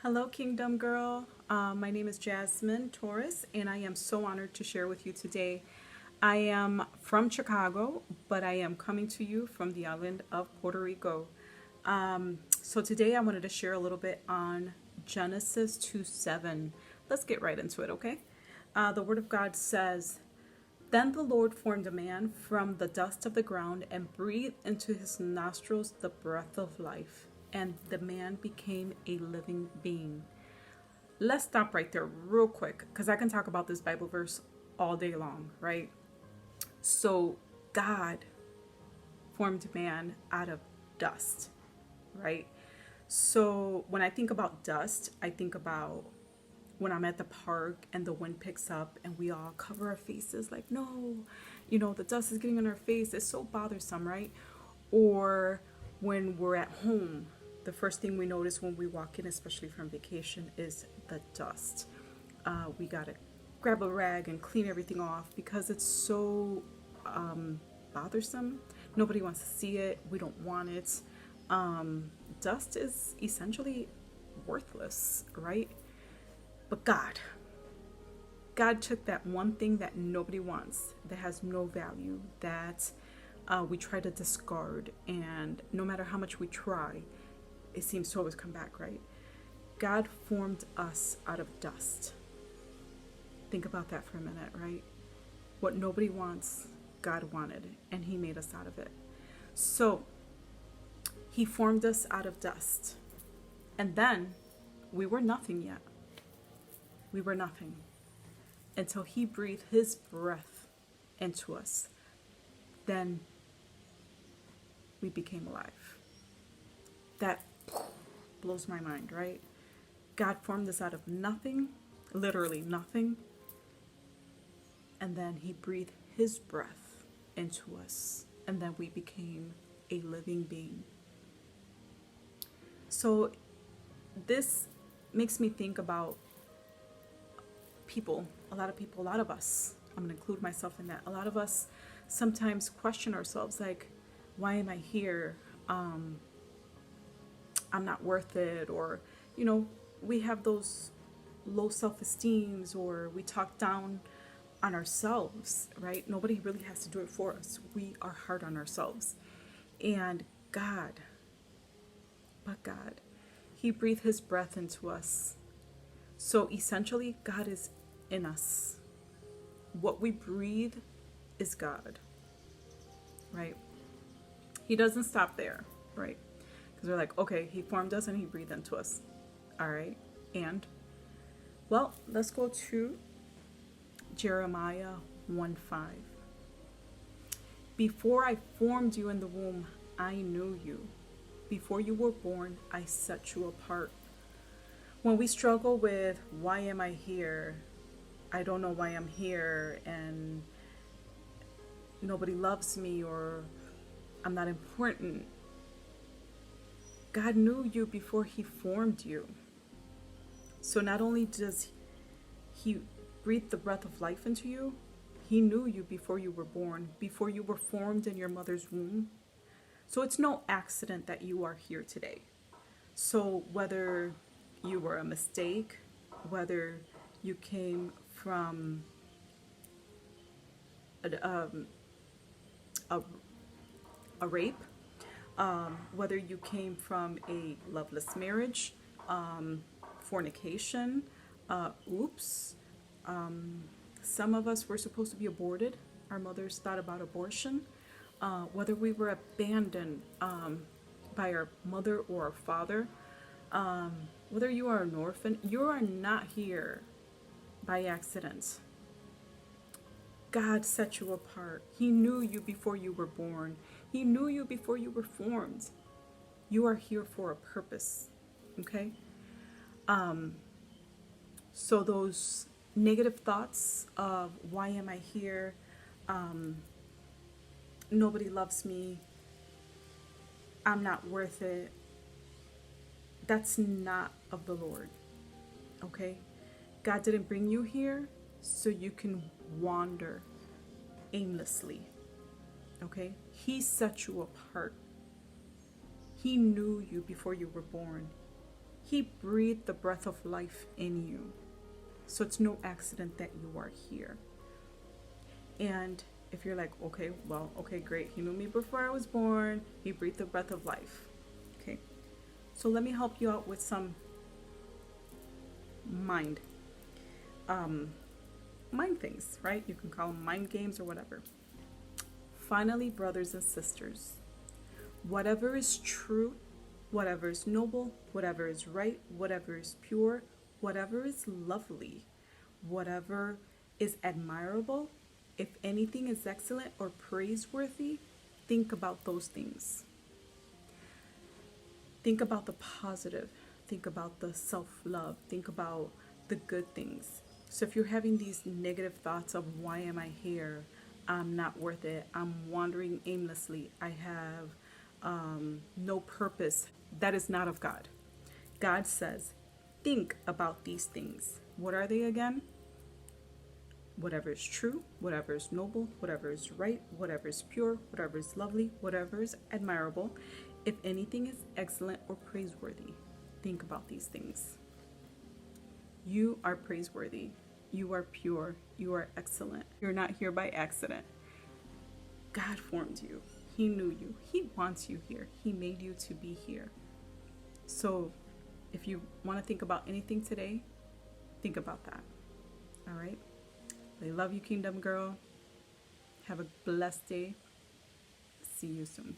Hello, Kingdom Girl. My name is Jasmin Torres, and I am so honored to share with you today. I am from Chicago, but I am coming to you from the island of Puerto Rico. So today I wanted to share a little bit on Genesis 2:7. Let's get right into it, okay? The Word of God says, Then the Lord formed a man from the dust of the ground and breathed into his nostrils the breath of life, and the man became a living being. Let's stop right there real quick because I can talk about this Bible verse all day long, right? So, God formed man out of dust, right? So, when I think about dust, I think about when I'm at the park and the wind picks up and we all cover our faces like, no, the dust is getting on our face. It's so bothersome, right? Or when we're at home, the first thing we notice when we walk in, especially from vacation, is the dust. We got to grab a rag and clean everything off because it's so bothersome. Nobody wants to see it. We don't want it. Dust is essentially worthless, right? But God took that one thing that nobody wants, that has no value, that we try to discard, and no matter how much we try, it seems to always come back, right? God formed us out of dust. Think about that for a minute, right? What nobody wants, God wanted, and He made us out of it. So, He formed us out of dust. And then, we were nothing yet. We were nothing until He breathed His breath into us. Then we became alive. That blows my mind, right? God formed us out of nothing, literally nothing, and then He breathed His breath into us, and then we became a living being. So this makes me think about people, a lot of us, I'm going to include myself in that. A lot of us sometimes question ourselves like, why am I here? I'm not worth it. Or, we have those low self-esteems, or we talk down on ourselves, right? Nobody really has to do it for us. We are hard on ourselves. And God, He breathed His breath into us. So essentially, God is in us. What we breathe is God, right? He doesn't stop there, right? Because we're like, okay, He formed us and He breathed into us. All right. And, well, let's go to Jeremiah 1:5. Before I formed you in the womb, I knew you. Before you were born, I set you apart. When we struggle with, why am I here? I don't know why I'm here, and nobody loves me, or I'm not important. God knew you before He formed you. So not only does He breathe the breath of life into you, He knew you before you were born, before you were formed in your mother's womb. So it's no accident that you are here today. So whether you were a mistake, whether you came from a rape, whether you came from a loveless marriage, fornication, oops. Some of us were supposed to be aborted. Our mothers thought about abortion. Whether we were abandoned by our mother or our father, whether you are an orphan, you are not here by accident. God set you apart. He knew you before you were born. He knew you before you were formed. You are here for a purpose, okay? So those negative thoughts of, why am I here? Nobody loves me. I'm not worth it. That's not of the Lord, okay? God didn't bring you here so you can wander aimlessly, okay? He set you apart. He knew you before you were born. He breathed the breath of life in you. So it's no accident that you are here. And if you're like, okay, well, okay, great. He knew me before I was born. He breathed the breath of life. Okay. So let me help you out with some mind things, right? You can call them mind games or whatever. Finally, brothers and sisters, whatever is true, whatever is noble, whatever is right, whatever is pure, whatever is lovely, whatever is admirable, if anything is excellent or praiseworthy, think about those things. Think about the positive. Think about the self-love. Think about the good things. So if you're having these negative thoughts of why am I here? I'm not worth it. I'm wandering aimlessly. I have no purpose. That is not of God. God says, think about these things. What are they again? Whatever is true, whatever is noble, whatever is right, whatever is pure, whatever is lovely, whatever is admirable, if anything is excellent or praiseworthy, think about these things. You are praiseworthy. You are pure. You are excellent. You're not here by accident. God formed you. He knew you. He wants you here. He made you to be here. So if you want to think about anything today, think about that. All right? I love you, Kingdom Girl. Have a blessed day. See you soon.